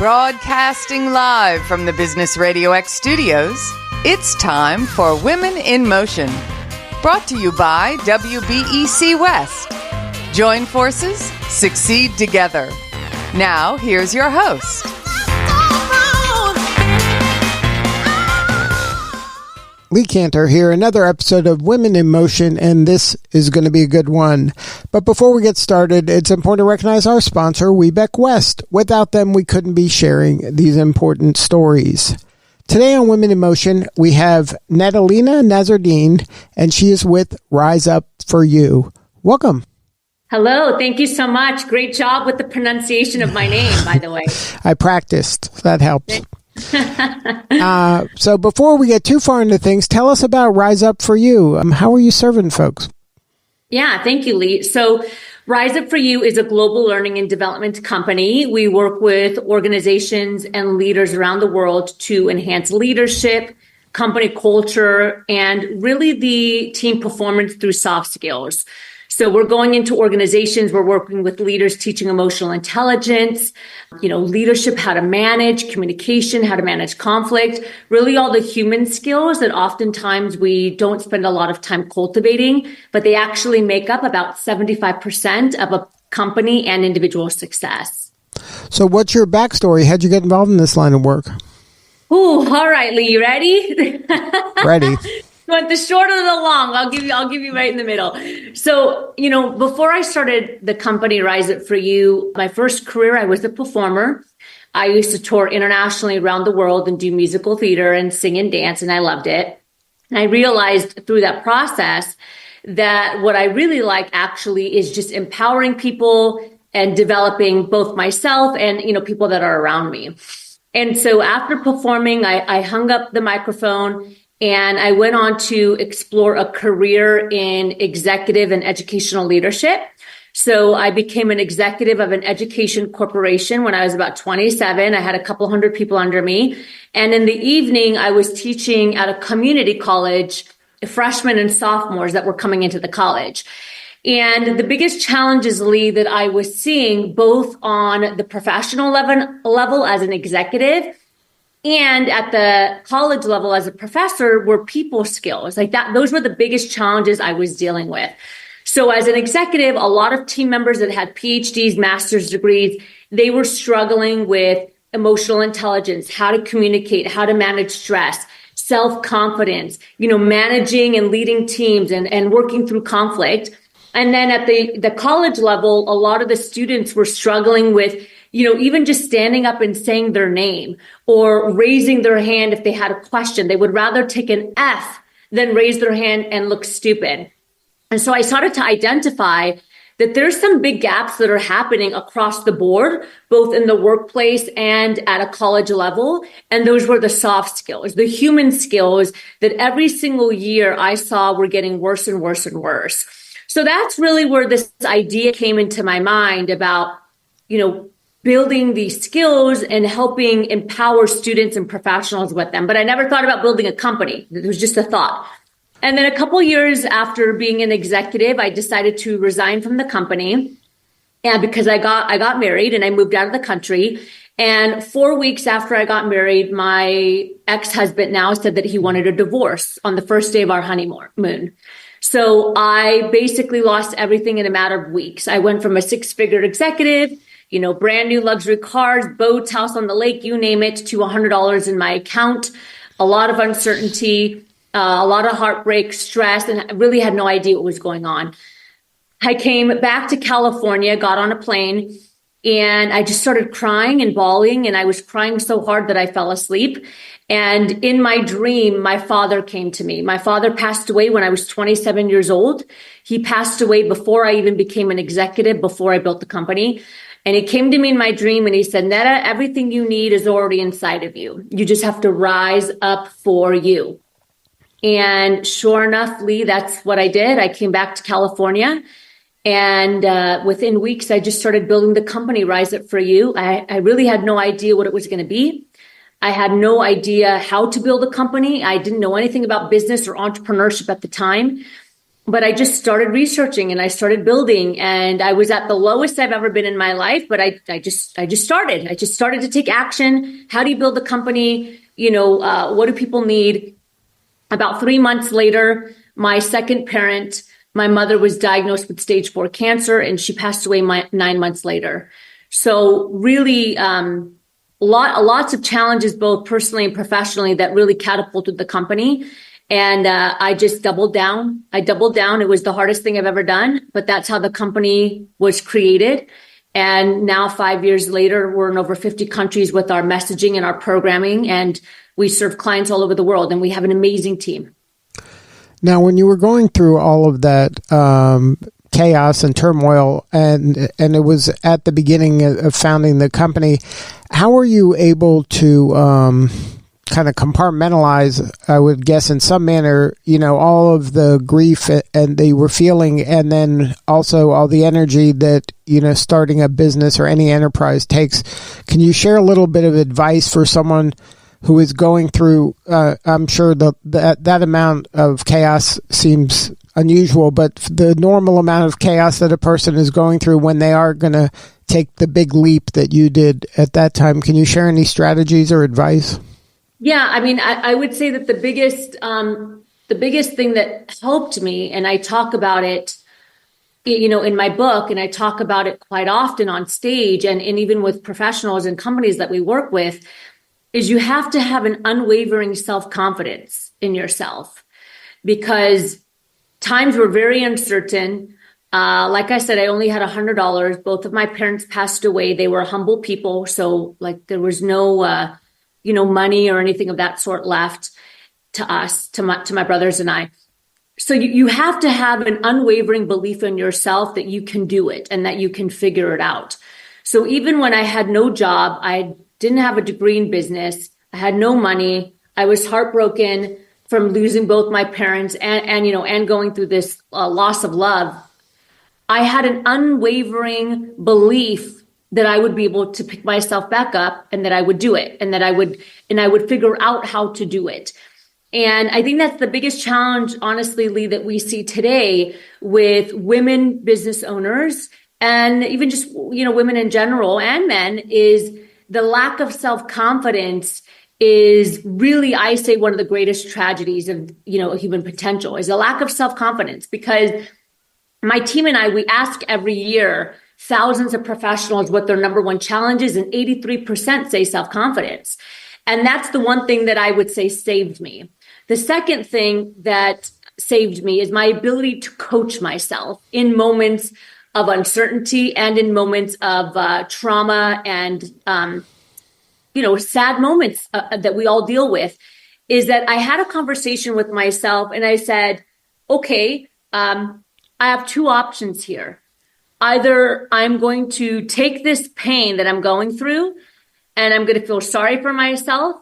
Broadcasting live from the Business RadioX studios, it's time for Women in Motion. Brought to you by WBEC West. Join forces, succeed together. Now, here's your host. Lee Cantor here, another episode of Women in Motion, and this is going to be a good one. But before we get started, it's important to recognize our sponsor, Webeck West. Without them, we couldn't be sharing these important stories. Today on Women in Motion, we have Neda Lena Nasserdeen, and she is with Rise Up For You. Welcome. Hello. Thank you so much. Great job with the pronunciation of my name, by the way. I practiced. That helps. So before we get too far into things, tell us about Rise Up For You. How are you serving folks? Yeah, thank you, Lee. So Rise Up For You is a global learning and development company. We work with organizations and leaders around the world to enhance leadership, company culture, and really the team performance through soft skills. So we're going into organizations, we're working with leaders teaching emotional intelligence, leadership, how to manage communication, how to manage conflict, really all the human skills that oftentimes we don't spend a lot of time cultivating, but they actually make up about 75% of a company and individual success. So what's your backstory? How'd you get involved in this line of work? Ooh, all right, Lee, you ready? Ready. You want the short or the long? I'll give you right in the middle. So, before I started the company Rise Up For You, my first career, I was a performer. I used to tour internationally around the world and do musical theater and sing and dance, and I loved it. And I realized through that process that what I really like actually is just empowering people and developing both myself and, people that are around me. And so after performing, I hung up the microphone and I went on to explore a career in executive and educational leadership. So I became an executive of an education corporation when I was about 27. I had a couple hundred people under me. And in the evening, I was teaching at a community college, freshmen and sophomores that were coming into the college. And the biggest challenges, Lee, that I was seeing both on the professional level as an executive and at the college level as a professor were people skills like that. Those were the biggest challenges I was dealing with. So as an executive, a lot of team members that had PhDs, master's degrees, they were struggling with emotional intelligence, how to communicate, how to manage stress, self-confidence, managing and leading teams and working through conflict. And then at the college level, a lot of the students were struggling with even just standing up and saying their name or raising their hand if they had a question. They would rather take an F than raise their hand and look stupid. And so I started to identify that there's some big gaps that are happening across the board, both in the workplace and at a college level. And those were the soft skills, the human skills that every single year I saw were getting worse and worse and worse. So that's really where this idea came into my mind about, building these skills and helping empower students and professionals with them. But I never thought about building a company. It was just a thought. And then a couple years after being an executive, I decided to resign from the company. And because I got married and I moved out of the country. And 4 weeks after I got married, my ex-husband now said that he wanted a divorce on the first day of our honeymoon. So I basically lost everything in a matter of weeks. I went from a six-figure executive, brand new luxury cars, boats, house on the lake, you name it, to $100 in my account, a lot of uncertainty, a lot of heartbreak, stress, and I really had no idea what was going on. I came back to California, got on a plane, and I just started crying and bawling, and I was crying so hard that I fell asleep. And in my dream, my father came to me. My father passed away when I was 27 years old. He passed away before I even became an executive, before I built the company. And he came to me in my dream and he said, Neda, everything you need is already inside of you. You just have to rise up for you. And sure enough, Lee, that's what I did. I came back to California. And within weeks, I just started building the company Rise Up For You. I really had no idea what it was going to be. I had no idea how to build a company. I didn't know anything about business or entrepreneurship at the time. but I just started researching and I started building, and I was at the lowest I've ever been in my life. But I just started. I just started to take action. How do you build a company? What do people need? About 3 months later, my second parent, my mother, was diagnosed with stage 4 cancer, and she passed away 9 months later. So really, lots of challenges, both personally and professionally, that really catapulted the company. And I just doubled down. It was the hardest thing I've ever done, but that's how the company was created. And now 5 years later, we're in over 50 countries with our messaging and our programming, and we serve clients all over the world, and we have an amazing team. Now, when you were going through all of that chaos and turmoil, and it was at the beginning of founding the company, how were you able to kind of compartmentalize, I would guess in some manner, all of the grief and they were feeling, and then also all the energy that, starting a business or any enterprise takes? Can you share a little bit of advice for someone who is going through, I'm sure that amount of chaos seems unusual, but the normal amount of chaos that a person is going through when they are going to take the big leap that you did at that time? Can you share any strategies or advice? Yeah, I mean, I would say that the biggest thing that helped me, and I talk about it, in my book, and I talk about it quite often on stage and even with professionals and companies that we work with, is you have to have an unwavering self-confidence in yourself, because times were very uncertain. Like I said, I only had $100. Both of my parents passed away. They were humble people. So there was no, money or anything of that sort left to us, to my brothers and I. So you have to have an unwavering belief in yourself that you can do it and that you can figure it out. So even when I had no job, I didn't have a degree in business, I had no money, I was heartbroken from losing both my parents and going through this loss of love, I had an unwavering belief that I would be able to pick myself back up, and that I would do it, and that I would figure out how to do it. And I think that's the biggest challenge, honestly, Lee, that we see today with women business owners, and even just, women in general and men, is the lack of self-confidence is really, I say, one of the greatest tragedies of, human potential, is a lack of self-confidence. Because my team and I, we ask every year thousands of professionals what their number one challenge is, and 83% say self-confidence. And that's the one thing that I would say saved me. The second thing that saved me is my ability to coach myself in moments of uncertainty and in moments of trauma and, sad moments that we all deal with. Is that I had a conversation with myself and I said, okay, I have two options here. Either I'm going to take this pain that I'm going through and I'm going to feel sorry for myself,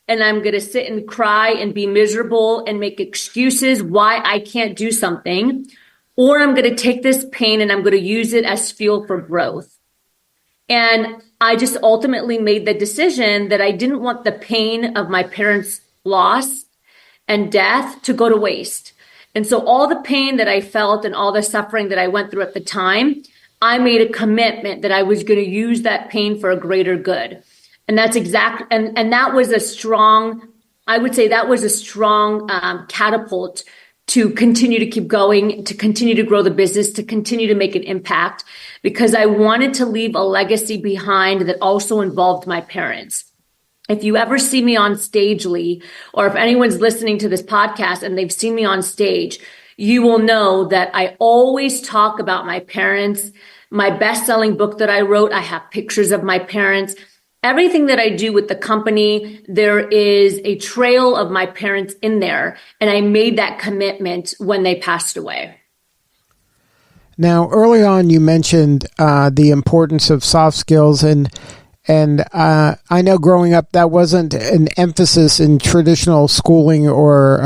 and I'm going to sit and cry and be miserable and make excuses why I can't do something, or I'm going to take this pain and I'm going to use it as fuel for growth. And I just ultimately made the decision that I didn't want the pain of my parents' loss and death to go to waste. And so all the pain that I felt and all the suffering that I went through at the time, I made a commitment that I was going to use that pain for a greater good. And that's and that was a strong, I would say that was a strong catapult to continue to keep going, to continue to grow the business, to continue to make an impact, because I wanted to leave a legacy behind that also involved my parents. If you ever see me on stage, Lee, or if anyone's listening to this podcast and they've seen me on stage, you will know that I always talk about my parents. My best-selling book that I wrote, I have pictures of my parents. Everything that I do with the company, there is a trail of my parents in there. And I made that commitment when they passed away. Now, early on, you mentioned the importance of soft skills, and I know growing up that wasn't an emphasis in traditional schooling, or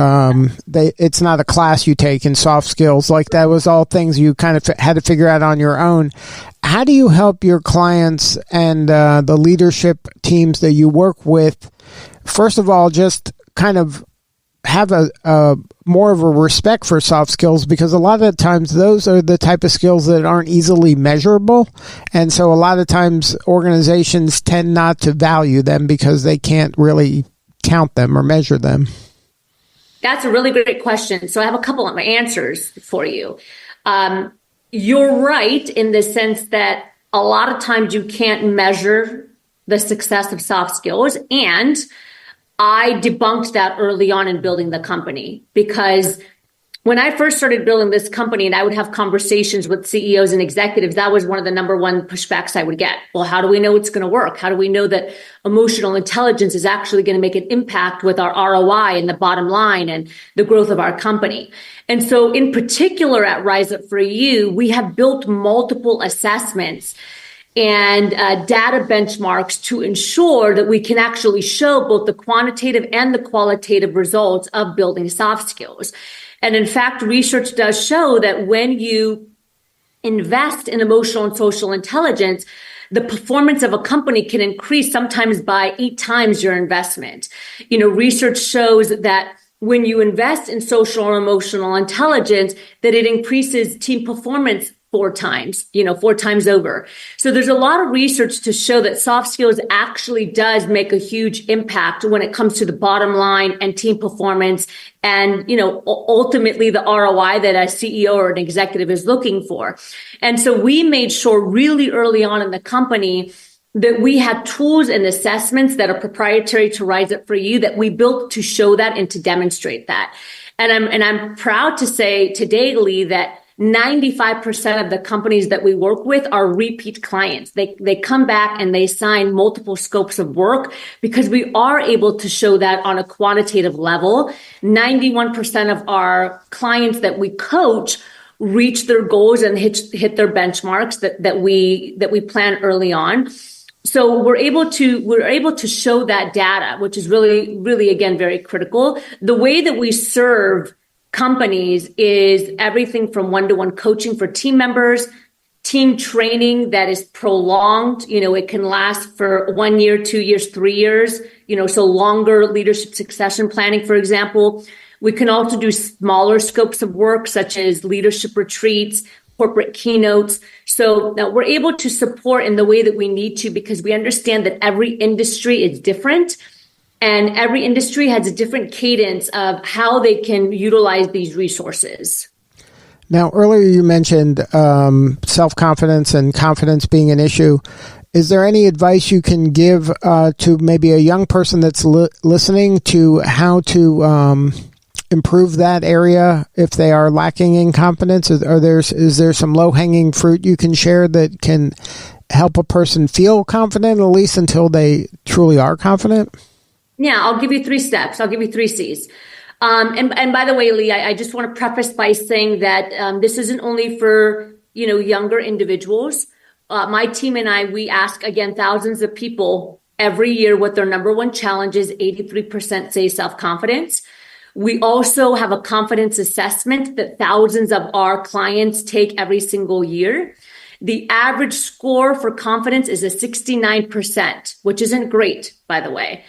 it's not a class you take in soft skills. Like, that was all things you kind of had to figure out on your own. How do you help your clients and the leadership teams that you work with, first of all, just kind of have a more of a respect for soft skills, because a lot of times those are the type of skills that aren't easily measurable. And so a lot of times organizations tend not to value them because they can't really count them or measure them. That's a really great question. So I have a couple of answers for you. You're right in the sense that a lot of times you can't measure the success of soft skills. And I debunked that early on in building the company, because when I first started building this company and I would have conversations with CEOs and executives, that was one of the number one pushbacks I would get. Well, how do we know it's going to work? How do we know that emotional intelligence is actually going to make an impact with our ROI and the bottom line and the growth of our company? And so in particular at Rise Up For You, we have built multiple assessments and data benchmarks to ensure that we can actually show both the quantitative and the qualitative results of building soft skills. And in fact, research does show that when you invest in emotional and social intelligence, the performance of a company can increase sometimes by 8 times your investment. Research shows that when you invest in social or emotional intelligence, that it increases team performance 4 times, 4 times over. So there's a lot of research to show that soft skills actually does make a huge impact when it comes to the bottom line and team performance and, ultimately the ROI that a CEO or an executive is looking for. And so we made sure really early on in the company that we had tools and assessments that are proprietary to Rise Up For You that we built to show that and to demonstrate that. And I'm proud to say today, Lee, that 95% of the companies that we work with are repeat clients. They come back and they sign multiple scopes of work because we are able to show that on a quantitative level. 91% of our clients that we coach reach their goals and hit their benchmarks that we plan early on. So we're able to show that data, which is really, really, again, very critical. The way that we serve companies is everything from one-to-one coaching for team members, team training that is prolonged. It can last for 1 year, 2 years, 3 years, so longer leadership succession planning, for example. We can also do smaller scopes of work, such as leadership retreats, corporate keynotes. So now we're able to support in the way that we need to, because we understand that every industry is different. And every industry has a different cadence of how they can utilize these resources. Now, earlier you mentioned self-confidence and confidence being an issue. Is there any advice you can give to maybe a young person that's listening to how to improve that area if they are lacking in confidence? Is there some low-hanging fruit you can share that can help a person feel confident, at least until they truly are confident? Yeah, I'll give you 3 steps. I'll give you 3 C's. And by the way, Lee, I just want to preface by saying that this isn't only for, younger individuals. My team and I, we ask, again, thousands of people every year what their number one challenge is. 83% say self-confidence. We also have a confidence assessment that thousands of our clients take every single year. The average score for confidence is a 69%, which isn't great, by the way.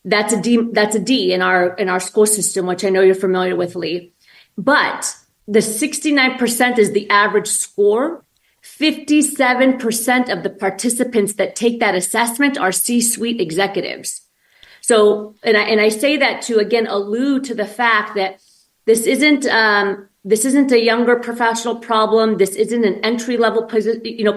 That's a D in our school system, which I know you're familiar with, Lee. But the 69% is the average score. 57% of the participants that take that assessment are C-suite executives. So, and I say that to again allude to the fact that this isn't a younger professional problem. This isn't an entry-level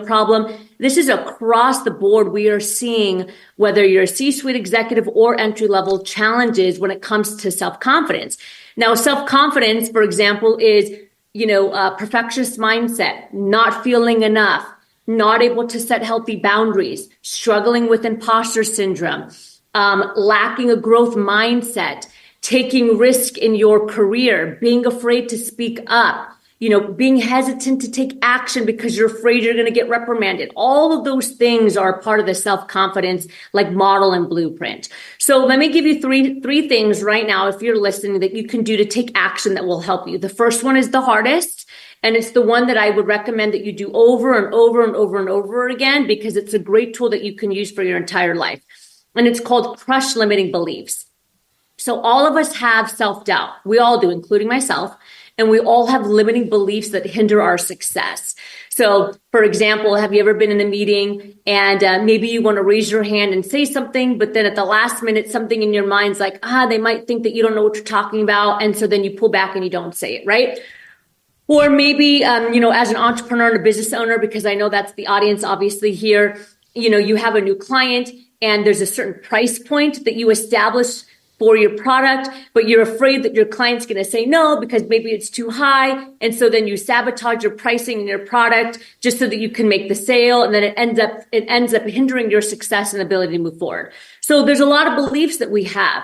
problem. This is across the board. We are seeing, whether you're a C-suite executive or entry-level, challenges when it comes to self-confidence. Now, self-confidence, for example, is, a perfectionist mindset, not feeling enough, not able to set healthy boundaries, struggling with imposter syndrome, lacking a growth mindset, taking risk in your career, being afraid to speak up, being hesitant to take action because you're afraid you're going to get reprimanded. All of those things are part of the self-confidence model and blueprint. So let me give you three things right now, if you're listening, that you can do to take action that will help you. The first one is the hardest, and it's the one that I would recommend that you do over and over and over and over again, because it's a great tool that you can use for your entire life. And it's called crush limiting beliefs. So all of us have self-doubt. We all do, including myself. And we all have limiting beliefs that hinder our success. So, for example, have you ever been in a meeting and maybe you want to raise your hand and say something, but then at the last minute, something in your mind's like, they might think that you don't know what you're talking about. And so then you pull back and you don't say it, right? Or maybe, as an entrepreneur and a business owner, because I know that's the audience obviously here, you have a new client and there's a certain price point that you establish for your product, but you're afraid that your client's going to say no because maybe it's too high. And so then you sabotage your pricing and your product just so that you can make the sale. And then it ends up hindering your success and ability to move forward. So there's a lot of beliefs that we have.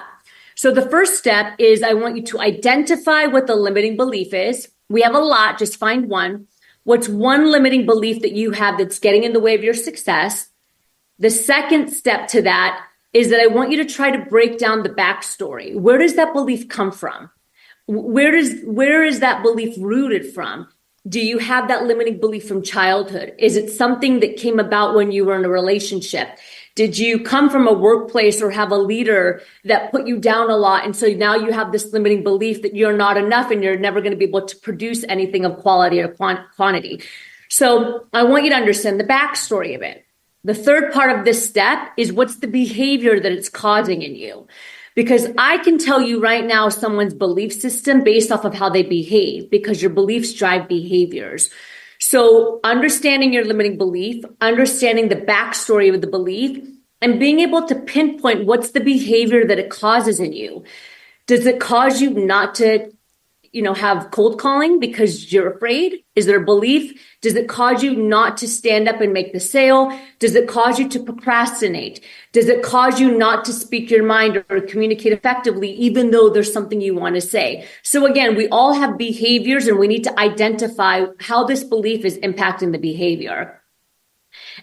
So the first step is I want you to identify what the limiting belief is. We have a lot, just find one. What's one limiting belief that you have that's getting in the way of your success? The second step to that is that I want you to try to break down the backstory. Where does that belief come from? Where is that belief rooted from? Do you have that limiting belief from childhood? Is it something that came about when you were in a relationship? Did you come from a workplace or have a leader that put you down a lot? And so now you have this limiting belief that you're not enough and you're never going to be able to produce anything of quality or quantity. So I want you to understand the backstory of it. The third part of this step is what's the behavior that it's causing in you? Because I can tell you right now someone's belief system based off of how they behave, because your beliefs drive behaviors. So understanding your limiting belief, understanding the backstory of the belief, and being able to pinpoint what's the behavior that it causes in you. Does it cause you not to have cold calling because you're afraid? Is there a belief? Does it cause you not to stand up and make the sale? Does it cause you to procrastinate? Does it cause you not to speak your mind or communicate effectively, even though there's something you want to say? So again, we all have behaviors and we need to identify how this belief is impacting the behavior.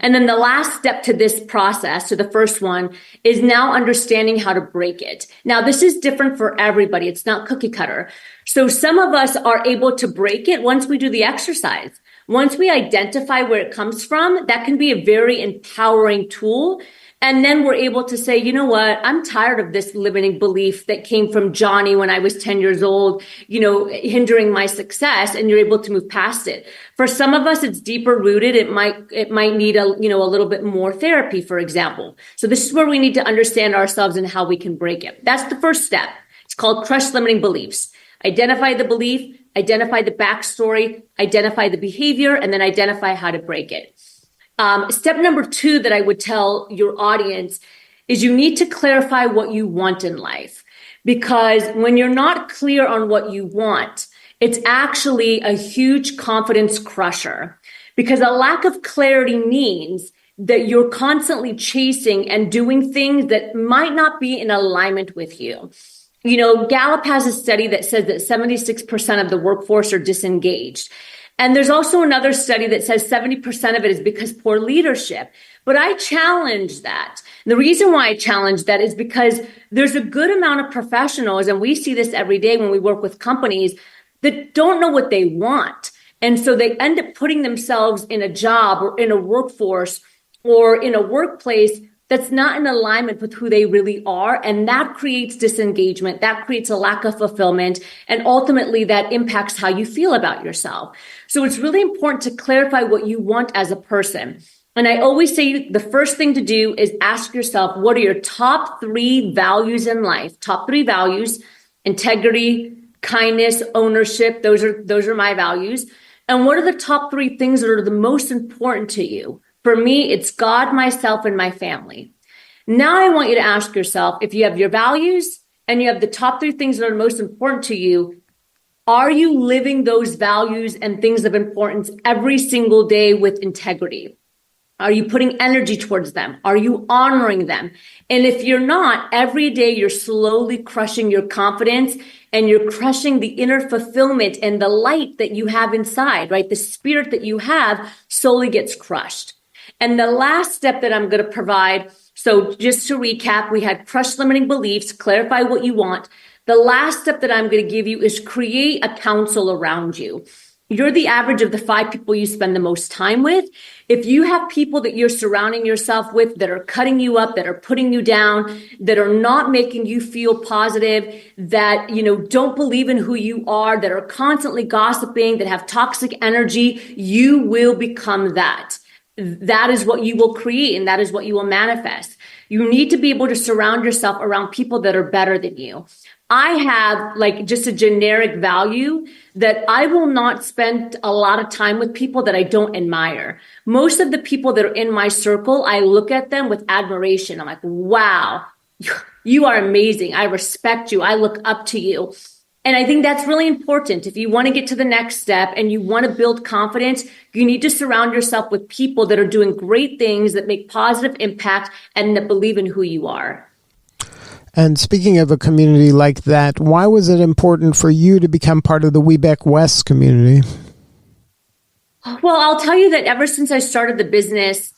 And then the last step to this process, so the first one, is now understanding how to break it. Now, this is different for everybody. It's not cookie cutter. So some of us are able to break it once we do the exercise. Once we identify where it comes from, that can be a very empowering tool. And then we're able to say, you know what, I'm tired of this limiting belief that came from Johnny when I was 10 years old, hindering my success, and you're able to move past it. For some of us, it's deeper rooted. It might need a little bit more therapy, for example. So this is where we need to understand ourselves and how we can break it. That's the first step. It's called crush limiting beliefs. Identify the belief, identify the backstory, identify the behavior, and then identify how to break it. Step number 2 that I would tell your audience is you need to clarify what you want in life. Because when you're not clear on what you want, it's actually a huge confidence crusher. Because a lack of clarity means that you're constantly chasing and doing things that might not be in alignment with you. Gallup has a study that says that 76% of the workforce are disengaged. And there's also another study that says 70% of it is because poor leadership. But I challenge that. The reason why I challenge that is because there's a good amount of professionals, and we see this every day when we work with companies, that don't know what they want. And so they end up putting themselves in a job or in a workforce or in a workplace that's not in alignment with who they really are. And that creates disengagement. That creates a lack of fulfillment. And ultimately, that impacts how you feel about yourself. So it's really important to clarify what you want as a person. And I always say the first thing to do is ask yourself, what are your top 3 values in life? Top 3 values: integrity, kindness, ownership. Those are my values. And what are the top 3 things that are the most important to you? For me, it's God, myself, and my family. Now I want you to ask yourself, if you have your values and you have the top 3 things that are most important to you, are you living those values and things of importance every single day with integrity? Are you putting energy towards them? Are you honoring them? And if you're not, every day you're slowly crushing your confidence and you're crushing the inner fulfillment and the light that you have inside, right? The spirit that you have slowly gets crushed. And the last step that I'm going to provide, so just to recap, we had crush limiting beliefs, clarify what you want. The last step that I'm going to give you is create a council around you. you're the average of the 5 people you spend the most time with. If you have people that you're surrounding yourself with that are cutting you up, that are putting you down, that are not making you feel positive, that, don't believe in who you are, that are constantly gossiping, that have toxic energy, you will become that. That is what you will create, and that is what you will manifest. You need to be able to surround yourself around people that are better than you. I have just a generic value that I will not spend a lot of time with people that I don't admire. Most of the people that are in my circle, I look at them with admiration. I'm like, wow, you are amazing. I respect you. I look up to you. And I think that's really important. If you want to get to the next step and you want to build confidence, you need to surround yourself with people that are doing great things, that make positive impact, and that believe in who you are. And speaking of a community like that, why was it important for you to become part of the WeBeck West community? Well, I'll tell you that ever since I started the business,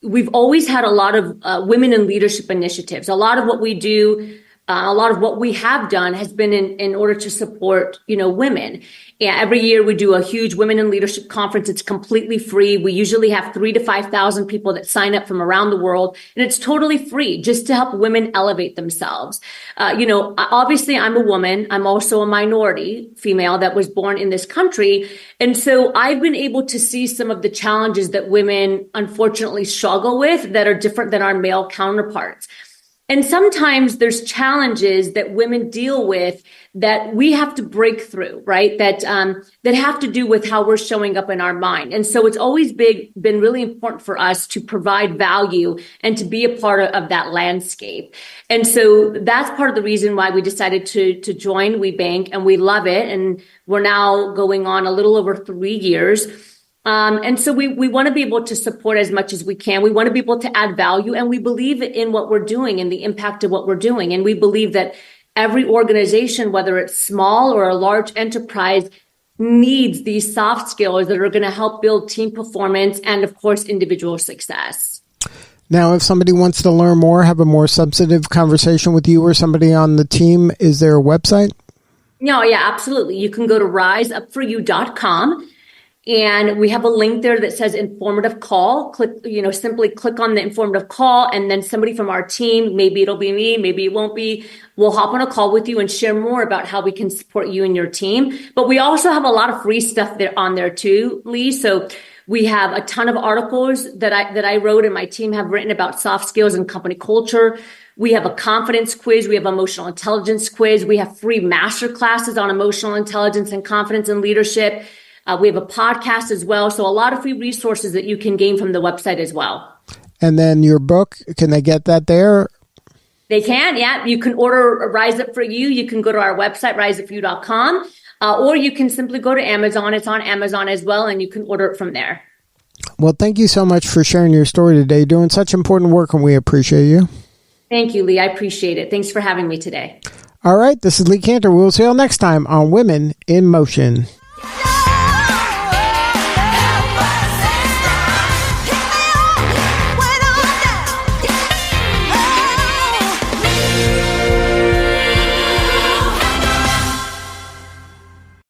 we've always had a lot of women in leadership initiatives. A lot of what we do, a lot of what we have done has been in order to support, women. Yeah, every year we do a huge Women in Leadership conference. It's completely free. We usually have 3,000 to 5,000 people that sign up from around the world, and it's totally free just to help women elevate themselves. Obviously I'm a woman. I'm also a minority female that was born in this country. And so I've been able to see some of the challenges that women unfortunately struggle with that are different than our male counterparts. And sometimes there's challenges that women deal with that we have to break through, right? That have to do with how we're showing up in our mind. And so it's always been really important for us to provide value and to be a part of that landscape. And so that's part of the reason why we decided to join WeBank, and we love it. And we're now going on a little over 3 years. And so we want to be able to support as much as we can. We want to be able to add value, and we believe in what we're doing and the impact of what we're doing. And we believe that every organization, whether it's small or a large enterprise, needs these soft skills that are going to help build team performance and, of course, individual success. Now, if somebody wants to learn more, have a more substantive conversation with you or somebody on the team, is there a website? No, yeah, absolutely. You can go to riseupforyou.com. And we have a link there that says informative call. Simply click on the informative call, and then somebody from our team, maybe it'll be me, maybe it won't be, we'll hop on a call with you and share more about how we can support you and your team. But we also have a lot of free stuff there on there too, Lee. So we have a ton of articles that I wrote and my team have written about soft skills and company culture. We have a confidence quiz. We have emotional intelligence quiz. We have free master classes on emotional intelligence and confidence and leadership. We have a podcast as well. So a lot of free resources that you can gain from the website as well. And then your book, can they get that there? They can, yeah. You can order Rise Up For You. You can go to our website, riseupforyou.com, or you can simply go to Amazon. It's on Amazon as well, and you can order it from there. Well, thank you so much for sharing your story today. Doing such important work, and we appreciate you. Thank you, Lee. I appreciate it. Thanks for having me today. All right. This is Lee Cantor. We'll see you all next time on Women in Motion.